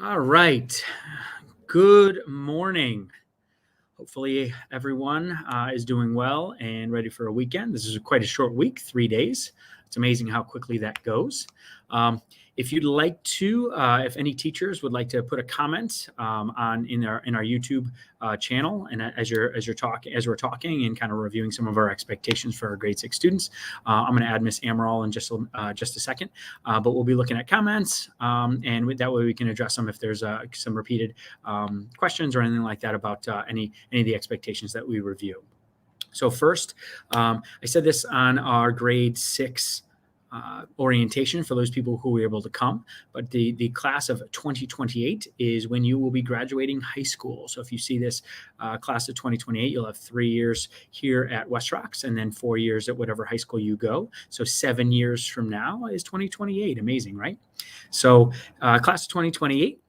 All right. Good morning. Hopefully, everyone is doing well and ready for a weekend. This is quite a short week, 3 days. It's amazing how quickly that goes. Um, if you'd like to, if any teachers would like to put a comment on in our YouTube channel, and as we're talking and kind of reviewing some of our expectations for our grade 6 students, I'm going to add Miss Amaral in just a second. But we'll be looking at comments, and that way we can address them if there's some repeated questions or anything like that about any of the expectations that we review. So first, I said this on our grade 6 orientation for those people who were able to come, but the class of 2028 is when you will be graduating high school. So if you see this class of 2028, you'll have 3 years here at West Rocks and then 4 years at whatever high school you go. So 7 years from now is 2028. Amazing, right? So class of 2028.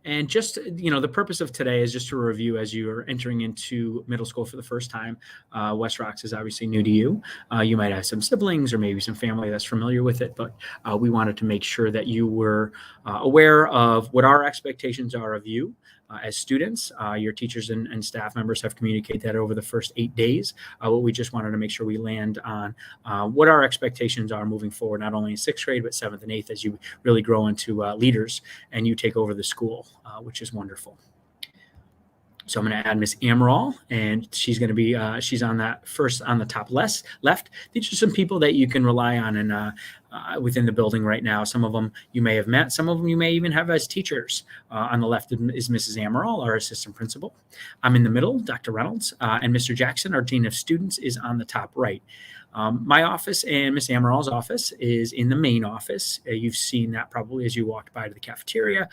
And just, the purpose of today is just to review as you are entering into middle school for the first time. West Rocks is obviously new to you. You might have some siblings or maybe some family that's familiar with it, but we wanted to make sure that you were aware of what our expectations are of you. As students, your teachers and staff members have communicated that over the first 8 days. But we just wanted to make sure we land on what our expectations are moving forward, not only in 6th grade, but 7th and 8th, as you really grow into leaders and you take over the school, which is wonderful. So I'm going to add Miss Amaral, and she's going to be, she's on that first on the top left. These are some people that you can rely on and within the building right now. Some of them you may have met. Some of them you may even have as teachers. On the left is Mrs. Amaral, our assistant principal. I'm in the middle, Dr. Reynolds, and Mr. Jackson, our dean of students, is on the top right. My office and Miss Amaral's office is in the main office. You've seen that probably as you walked by to the cafeteria.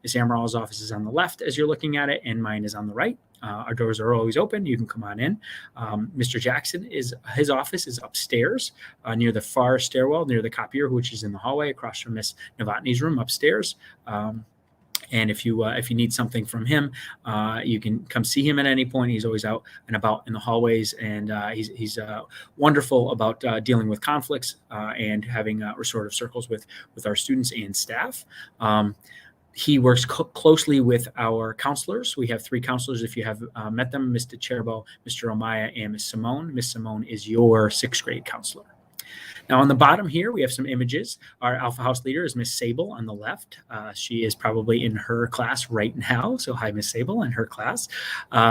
Miss Amaral's office is on the left as you're looking at it, and mine is on the right. Our doors are always open. You can come on in. Mr. Jackson, his office is upstairs near the far stairwell, near the copier, which is in the hallway across from Miss Novotny's room upstairs. And if you need something from him, you can come see him at any point. He's always out and about in the hallways, and he's wonderful about dealing with conflicts and having restorative circles with our students and staff. He works closely with our counselors. We have 3 counselors. If you have met them, Mr. Cherbo, Mr. Omaya, and Miss Simone. Miss Simone is your 6th grade counselor. Now on the bottom here, we have some images. Our Alpha House leader is Miss Sable on the left. She is probably in her class right now. So hi, Miss Sable, in her class.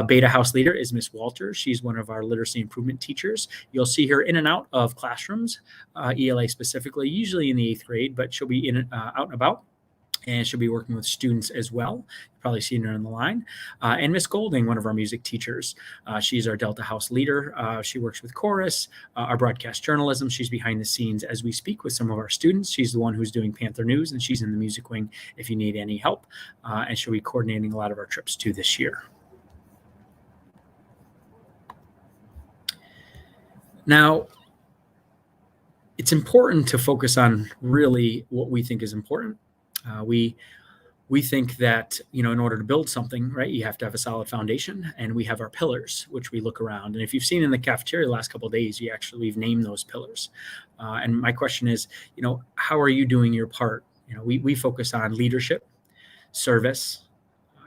Beta House leader is Miss Walters. She's one of our literacy improvement teachers. You'll see her in and out of classrooms, ELA specifically, usually in the 8th grade, but she'll be out and about. And she'll be working with students as well. You've probably seen her on the line. And Miss Golding, one of our music teachers. She's our Delta House leader. She works with chorus, our broadcast journalism. She's behind the scenes as we speak with some of our students. She's the one who's doing Panther News, and she's in the music wing if you need any help. And she'll be coordinating a lot of our trips too this year. Now, it's important to focus on really what we think is important. We think that, in order to build something, right, you have to have a solid foundation, and we have our pillars, which we look around. And if you've seen in the cafeteria the last couple of days, we've named those pillars. And my question is, how are you doing your part? We focus on leadership, service,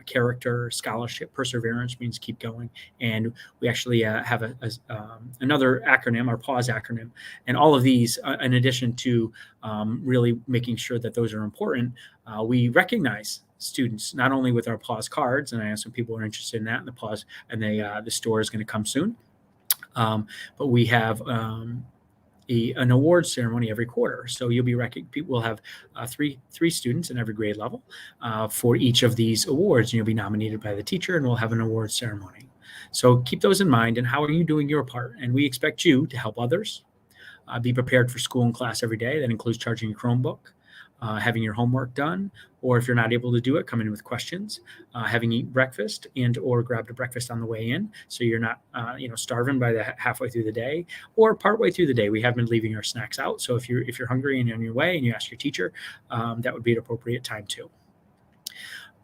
character, scholarship, perseverance means keep going. And we actually have another acronym, our PAWS acronym. And all of these, in addition to really making sure that those are important, we recognize students not only with our PAWS cards, and I know some people are interested in that, and the PAWS and the store is going to come soon. But we have an awards ceremony every quarter. So we'll have three students in every grade level for each of these awards. And you'll be nominated by the teacher, and we'll have an awards ceremony. So keep those in mind. And how are you doing your part? And we expect you to help others. Be prepared for school and class every day. That includes charging your Chromebook, having your homework done, or if you're not able to do it, come in with questions, having eaten breakfast and or grabbed a breakfast on the way in, so you're not starving by the halfway through the day or partway through the day. We have been leaving our snacks out, so if you're hungry and on your way and you ask your teacher, that would be an appropriate time too.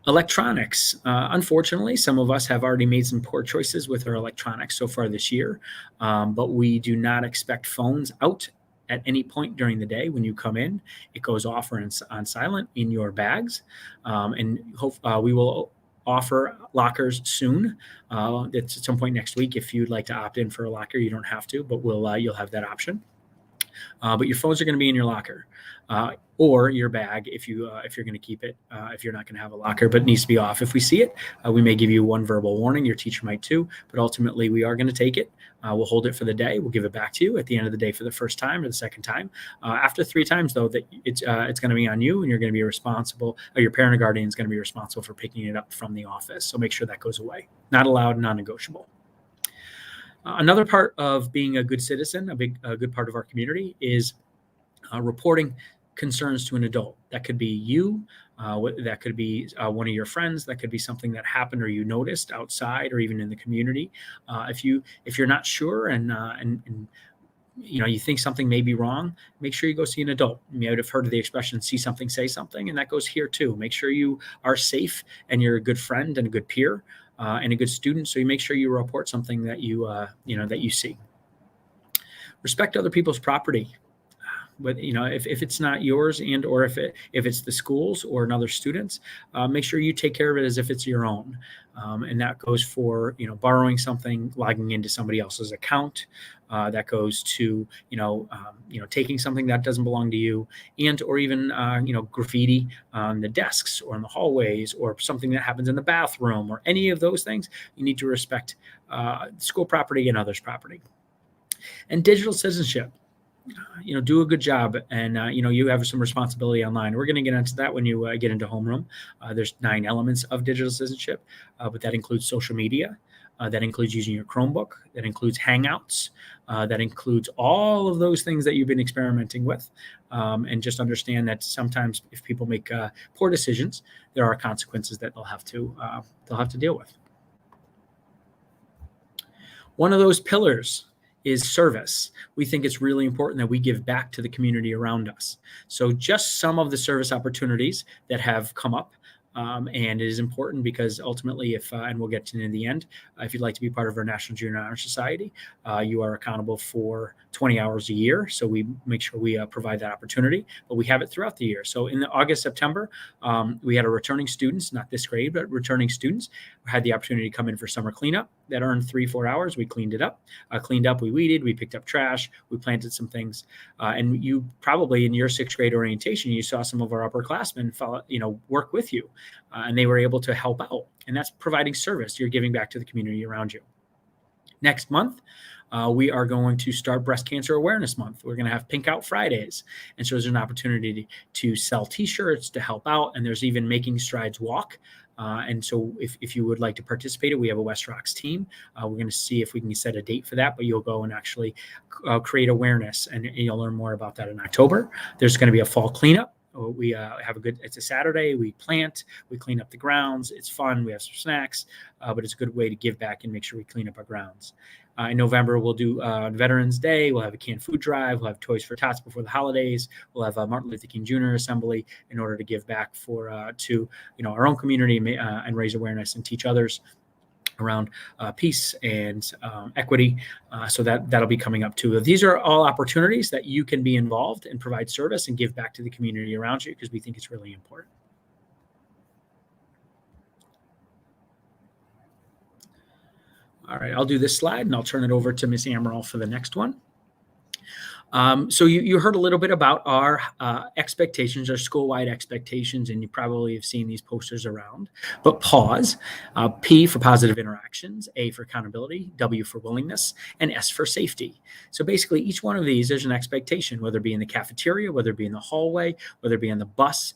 Electronics. Unfortunately, some of us have already made some poor choices with our electronics so far this year, but we do not expect phones out at any point during the day when you come in. It goes off or on silent in your bags. And we will offer lockers soon. It's at some point next week. If you'd like to opt in for a locker, you don't have to, but you'll have that option. But your phones are going to be in your locker or your bag if you're going to keep it. If you're not going to have a locker, but it needs to be off. If we see it, we may give you one verbal warning. Your teacher might too. But ultimately, we are going to take it. We'll hold it for the day. We'll give it back to you at the end of the day for the first time or the second time. After 3 times, though, that it's going to be on you, and you're going to be responsible. Or your parent or guardian is going to be responsible for picking it up from the office. So make sure that goes away. Not allowed, non-negotiable. Another part of being a good citizen, a good part of our community, is reporting concerns to an adult. That could be you, that could be one of your friends, that could be something that happened or you noticed outside or even in the community. If you're not sure and you think something may be wrong, make sure you go see an adult. You might have heard of the expression, see something, say something, and that goes here too. Make sure you are safe and you're a good friend and a good peer and a good student. So you make sure you report something that that you see. Respect other people's property. But if it's not yours or if it's the schools or another students, make sure you take care of it as if it's your own. And that goes for borrowing something, logging into somebody else's account. That goes to taking something that doesn't belong to you, or even graffiti on the desks or in the hallways, or something that happens in the bathroom, or any of those things. You need to respect school property and others' property. And digital citizenship. Do a good job, and you have some responsibility online. We're going to get into that when you get into homeroom. There's 9 elements of digital citizenship, but that includes social media, that includes using your Chromebook, that includes Hangouts, that includes all of those things that you've been experimenting with, and just understand that sometimes if people make poor decisions, there are consequences that they'll have to deal with. One of those pillars is service. We think it's really important that we give back to the community around us. So just some of the service opportunities that have come up, and it is important because ultimately, and we'll get to in the end, if you'd like to be part of our National Junior Honor Society, you are accountable for 20 hours a year. So we make sure we provide that opportunity, but we have it throughout the year. So in the August, September, we had a returning students, not this grade, but returning students who had the opportunity to come in for summer cleanup that earned 3-4 hours. We cleaned it up, we weeded, we picked up trash, we planted some things. And you probably in your 6th grade orientation, you saw some of our upperclassmen work with you, and they were able to help out. And that's providing service. You're giving back to the community around you. Next month, we are going to start Breast Cancer Awareness Month. We're going to have Pink Out Fridays. And so there's an opportunity to sell T-shirts, to help out. And there's even Making Strides Walk. And so if you would like to participate, we have a West Rocks team. We're going to see if we can set a date for that, but you'll go and actually create awareness, and you'll learn more about that in October. There's going to be a fall cleanup. We have it's a Saturday. We plant, we clean up the grounds. It's fun. We have some snacks, but it's a good way to give back and make sure we clean up our grounds. In November, we'll do Veterans Day. We'll have a canned food drive. We'll have Toys for Tots before the holidays. We'll have a Martin Luther King Jr. assembly in order to give back to our own community and raise awareness and teach others around peace and equity. So that'll be coming up too. These are all opportunities that you can be involved and provide service and give back to the community around you, because we think it's really important. All right, I'll do this slide and I'll turn it over to Ms. Amaral for the next one. So you heard a little bit about our expectations, our school-wide expectations, and you probably have seen these posters around. But pause, P for positive interactions, A for accountability, W for willingness, and S for safety. So basically, each one of these, there's an expectation, whether it be in the cafeteria, whether it be in the hallway, whether it be on the bus,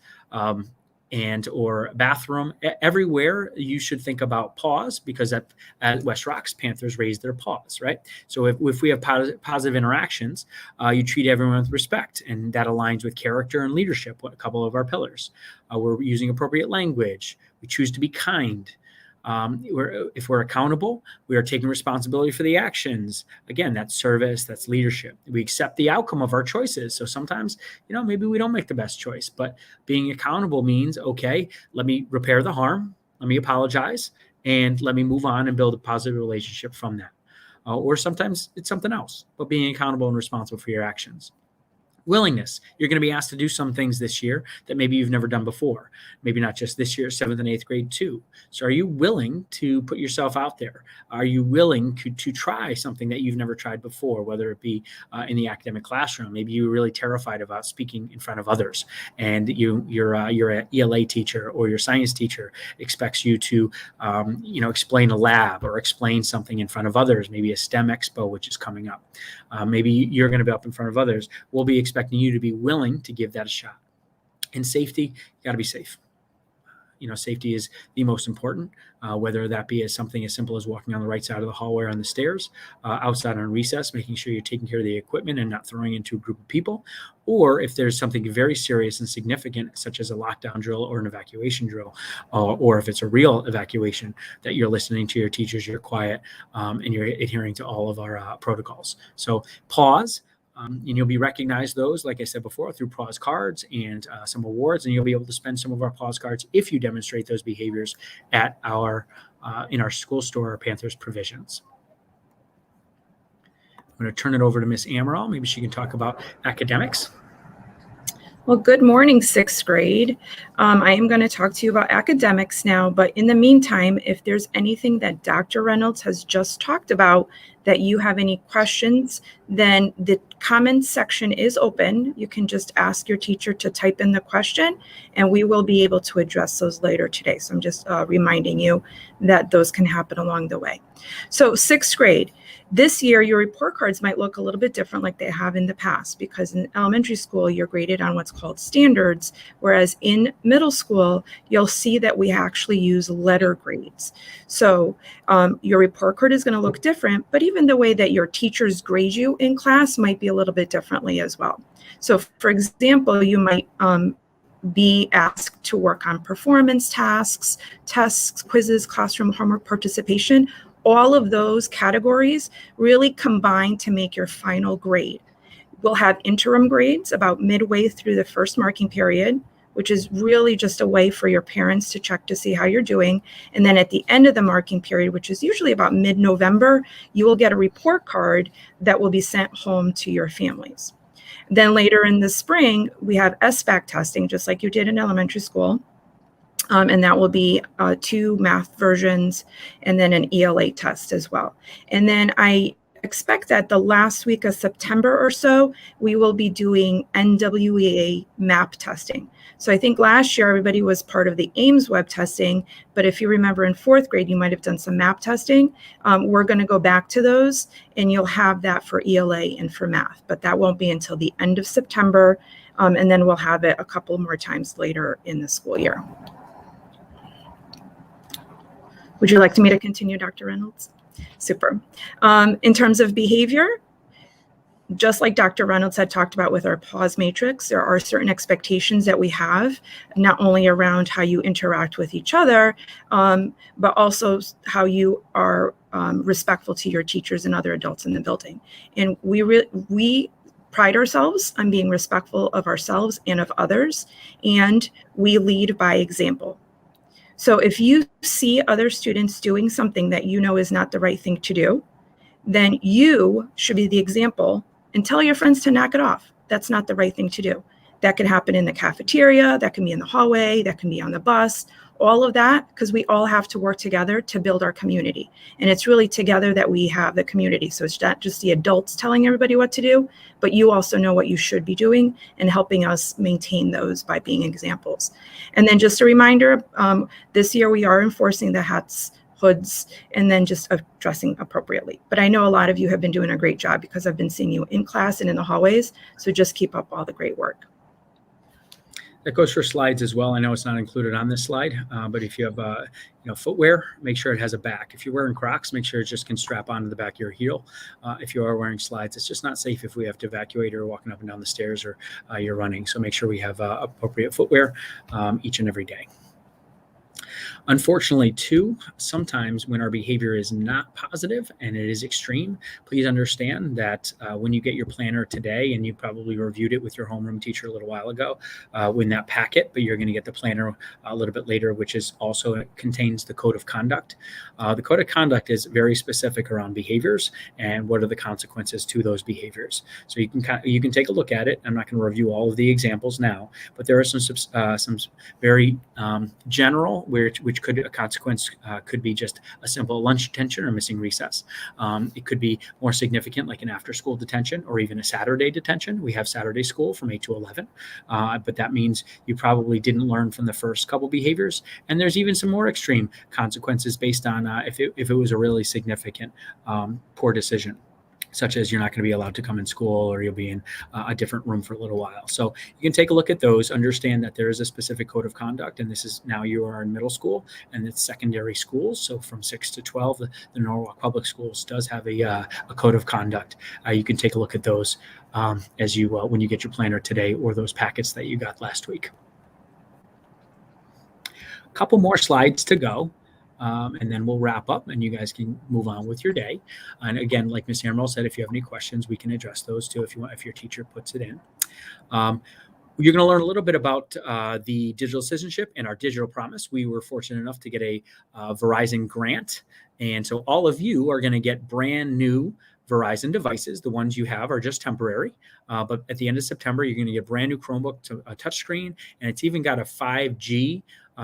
or bathroom. Everywhere you should think about pause, because at West Rocks, Panthers raise their paws, right? So if we have positive interactions, you treat everyone with respect, and that aligns with character and leadership, a couple of our pillars. We're using appropriate language. We choose to be kind. If we're accountable, we are taking responsibility for the actions. Again, that's service, that's leadership. We accept the outcome of our choices. So sometimes, maybe we don't make the best choice, but being accountable means, okay, let me repair the harm, let me apologize, and let me move on and build a positive relationship from that. Or sometimes it's something else, but being accountable and responsible for your actions. Willingness. You're going to be asked to do some things this year that maybe you've never done before. Maybe not just this year, 7th and 8th grade too. So are you willing to put yourself out there? Are you willing to try something that you've never tried before, whether it be in the academic classroom? Maybe you're really terrified about speaking in front of others, and your ELA teacher or your science teacher expects you to explain a lab or explain something in front of others, maybe a STEM expo, which is coming up. Maybe you're going to be up in front of others. We'll be expecting you to be willing to give that a shot. And safety, you got to be safe. Safety is the most important, whether that be as something as simple as walking on the right side of the hallway or on the stairs, outside on recess, making sure you're taking care of the equipment and not throwing into a group of people, or if there's something very serious and significant, such as a lockdown drill or an evacuation drill, or if it's a real evacuation, that you're listening to your teachers, you're quiet, and you're adhering to all of our protocols. So pause. And you'll be recognized those, like I said before, through pause cards and some awards, and you'll be able to spend some of our pause cards if you demonstrate those behaviors at in our school store or Panthers provisions. I'm going to turn it over to Miss Amaral. Maybe she can talk about academics. Well, good morning, 6th grade. I am going to talk to you about academics now, but in the meantime, if there's anything that Dr. Reynolds has just talked about that you have any questions, then the comments section is open. You can just ask your teacher to type in the question, and we will be able to address those later today. So I'm just reminding you that those can happen along the way. So 6th grade. This year, your report cards might look a little bit different like they have in the past, because in elementary school, you're graded on what's called standards, whereas in middle school, you'll see that we actually use letter grades. So your report card is going to look different, but even the way that your teachers grade you in class might be a little bit differently as well. So for example, you might be asked to work on performance tasks, tests, quizzes, classroom homework participation. All of those categories really combine to make your final grade. We'll have interim grades about midway through the first marking period, which is really just a way for your parents to check to see how you're doing. And then at the end of the marking period, which is usually about mid-November, you will get a report card that will be sent home to your families. Then later in the spring, we have SBAC testing, just like you did in elementary school. And that will be 2 math versions and then an ELA test as well. And then I expect that the last week of September or so, we will be doing NWEA MAP testing. So I think last year everybody was part of the Ames web testing, but if you remember in 4th grade, you might have done some MAP testing. We're going to go back to those, and you'll have that for ELA and for math, but that won't be until the end of September. And then we'll have it a couple more times later in the school year. Would you like me to continue, Dr. Reynolds? Super. In terms of behavior, just like Dr. Reynolds had talked about with our pause matrix, there are certain expectations that we have, not only around how you interact with each other, but also how you are respectful to your teachers and other adults in the building. And we pride ourselves on being respectful of ourselves and of others, and we lead by example. So if you see other students doing something that you know is not the right thing to do, then you should be the example and tell your friends to knock it off. That's not the right thing to do. That can happen in the cafeteria, that can be in the hallway, that can be on the bus, all of that, because we all have to work together to build our community. And it's really together that we have the community. So it's not just the adults telling everybody what to do, but you also know what you should be doing and helping us maintain those by being examples. And then just a reminder, this year we are enforcing the hats, hoods, and then just dressing appropriately. But I know a lot of you have been doing a great job because I've been seeing you in class and in the hallways. So just keep up all the great work. That goes for slides as well. I know it's not included on this slide, but if you have footwear, make sure it has a back. If you're wearing Crocs, make sure it just can strap onto the back of your heel. If you are wearing slides, it's just not safe if we have to evacuate or walking up and down the stairs or you're running. So make sure we have appropriate footwear each and every day. Unfortunately, too, sometimes when our behavior is not positive and it is extreme, please understand that when you get your planner today, and you probably reviewed it with your homeroom teacher a little while ago, in that packet, but you're going to get the planner a little bit later, which is also contains the code of conduct. The code of conduct is very specific around behaviors and what are the consequences to those behaviors. So you can take a look at it. I'm not going to review all of the examples now, but there are some very general, which could a consequence could be just a simple lunch detention or missing recess. It could be more significant, like an after-school detention or even a Saturday detention. We have Saturday school from 8 to 11, but that means you probably didn't learn from the first couple behaviors. And there's even some more extreme consequences based on if it was a really significant poor decision, such as you're not going to be allowed to come in school, or you'll be in a different room for a little while. So you can take a look at those, understand that there is a specific code of conduct, and this is now you are in middle school and it's secondary schools. So from 6 to 12, the Norwalk Public Schools does have a code of conduct. You can take a look at those as you when you get your planner today, or those packets that you got last week. A couple more slides to go. And then we'll wrap up and you guys can move on with your day. And again, like Ms. Emerald said, if you have any questions, we can address those too if your teacher puts it in. You're going to learn a little bit about the digital citizenship and our digital promise. We were fortunate enough to get a Verizon grant. And so all of you are going to get brand new Verizon devices. The ones you have are just temporary, but at the end of September, you're going to get a brand new Chromebook, to a touchscreen, and it's even got a 5G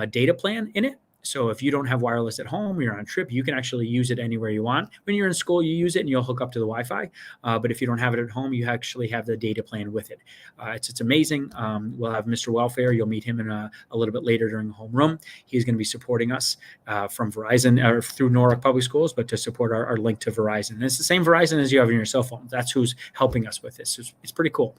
data plan in it. So if you don't have wireless at home, you're on a trip, you can actually use it anywhere you want. When you're in school, you use it and you'll hook up to the Wi-Fi. But if you don't have it at home, you actually have the data plan with it. It's amazing. We'll have Mr. Welfare. You'll meet him in a little bit later during the homeroom. He's going to be supporting us from Verizon or through Norwalk Public Schools, but to support our link to Verizon. And it's the same Verizon as you have in your cell phone. That's who's helping us with this. It's pretty cool.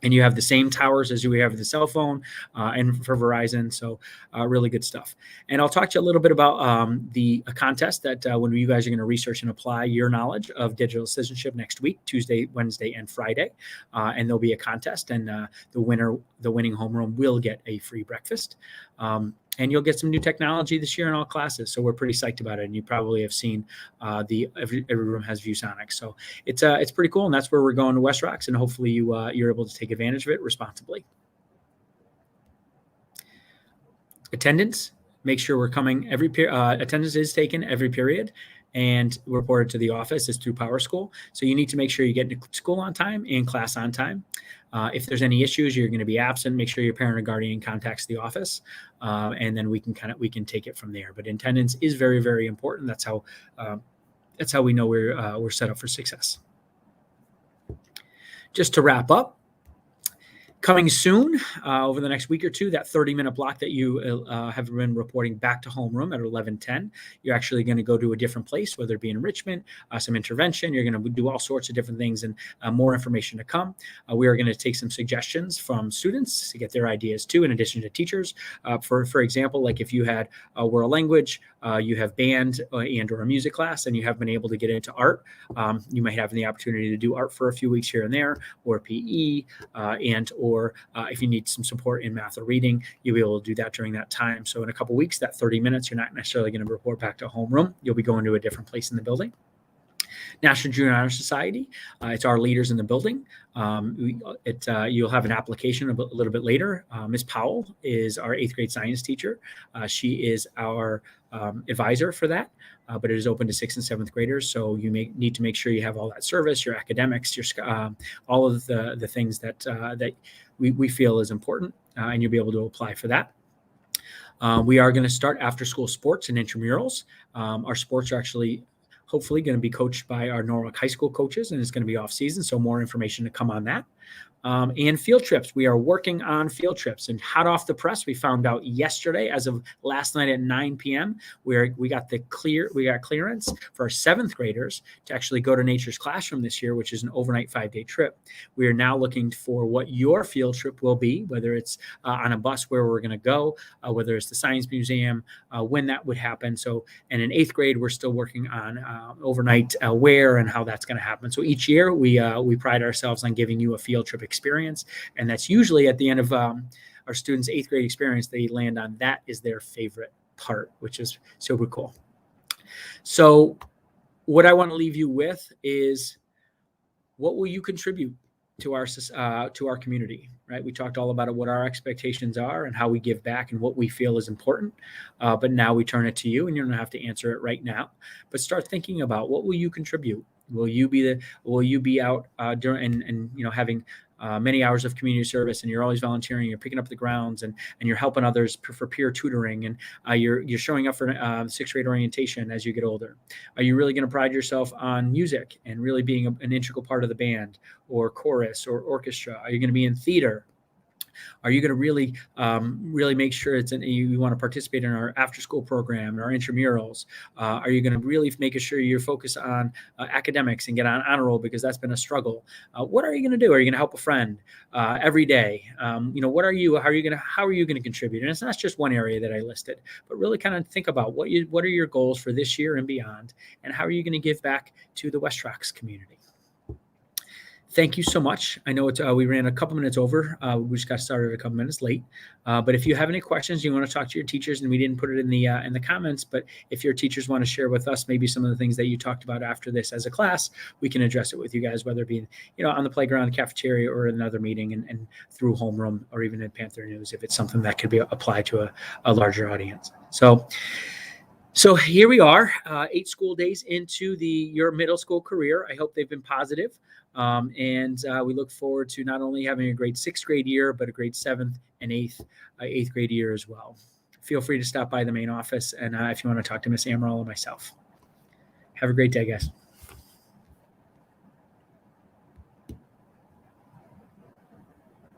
And you have the same towers as you have with the cell phone and for Verizon. So really good stuff. And I'll talk to you a little bit about a contest that when you guys are going to research and apply your knowledge of digital citizenship next week, Tuesday, Wednesday, and Friday. And there'll be a contest, and the winning homeroom will get a free breakfast. And you'll get some new technology this year in all classes. So we're pretty psyched about it. And you probably have seen every room has ViewSonic. So it's pretty cool. And that's where we're going to West Rocks. And hopefully you're able to take advantage of it responsibly. Attendance, make sure we're coming every period. Attendance is taken every period and reported to the office. Is through PowerSchool. So you need to make sure you get to school on time and class on time. If there's any issues, you're going to be absent, make sure your parent or guardian contacts the office, and then we can take it from there. But attendance is very, very important. That's how we know we're set up for success. Just to wrap up, coming soon over the next week or two, that 30-minute block that you have been reporting back to homeroom at 11:10, you're actually going to go to a different place, whether it be enrichment, some intervention. You're going to do all sorts of different things, and more information to come. We are going to take some suggestions from students to get their ideas too, in addition to teachers. For example, like if you had a world language, you have band and or a music class, and you have been able to get into art, you might have the opportunity to do art for a few weeks here and there, or PE, or if you need some support in math or reading, you'll be able to do that during that time. So in a couple of weeks, that 30 minutes, you're not necessarily going to report back to homeroom. You'll be going to a different place in the building. National Junior Honor Society, it's our leaders in the building. You'll have an application a little bit later. Ms. Powell is our 8th grade science teacher. She is our advisor for that, but it is open to 6th and 7th graders. So you may need to make sure you have all that service, your academics, your all of the things that we feel is important, and you'll be able to apply for that. We are going to start after school sports and intramurals. Our sports are actually hopefully going to be coached by our Norwalk High School coaches, and it's going to be off season. So more information to come on that. And field trips. We are working on field trips, and hot off the press, we found out yesterday, as of last night at 9 p.m., we got clearance for our 7th graders to actually go to Nature's Classroom this year, which is an overnight 5-day trip. We are now looking for what your field trip will be, whether it's on a bus where we're going to go, whether it's the Science Museum, when that would happen. So, and in 8th grade, we're still working on overnight where and how that's going to happen. So each year we pride ourselves on giving you a field trip experience, and that's usually at the end of our students' 8th grade experience. They land on that is their favorite part, which is super cool. So what I want to leave you with is, what will you contribute to our community, right? We talked all about what our expectations are and how we give back and what we feel is important. But now we turn it to you, and you don't have to answer it right now. But start thinking about, what will you contribute? Will you be out during and having many hours of community service, and you're always volunteering, you're picking up the grounds, and you're helping others for peer tutoring, and you're showing up for sixth grade orientation as you get older? Are you really going to pride yourself on music and really being an integral part of the band or chorus or orchestra? Are you going to be in theater? Are you going to really make sure you want to participate in our after school program and our intramurals? Are you going to really make sure you're focused on academics and get on honor roll, because that's been a struggle? What are you going to do? Are you going to help a friend every day? What are you? How are you going to contribute? And it's not just one area that I listed, but really kind of think about what are your goals for this year and beyond, and how are you going to give back to the West Rocks community? Thank you so much. I know we ran a couple minutes over. We just got started a couple minutes late. But if you have any questions, you want to talk to your teachers, and we didn't put it in the comments, but if your teachers want to share with us maybe some of the things that you talked about after this as a class, we can address it with you guys, whether it be on the playground, cafeteria, or another meeting, and through homeroom, or even in Panther News, if it's something that could be applied to a larger audience. So here we are, 8 school days into your middle school career. I hope they've been positive. And we look forward to not only having a great 6th grade year, but a great 7th and 8th grade year as well. Feel free to stop by the main office, and if you want to talk to Miss Amaral or myself. Have a great day, guys.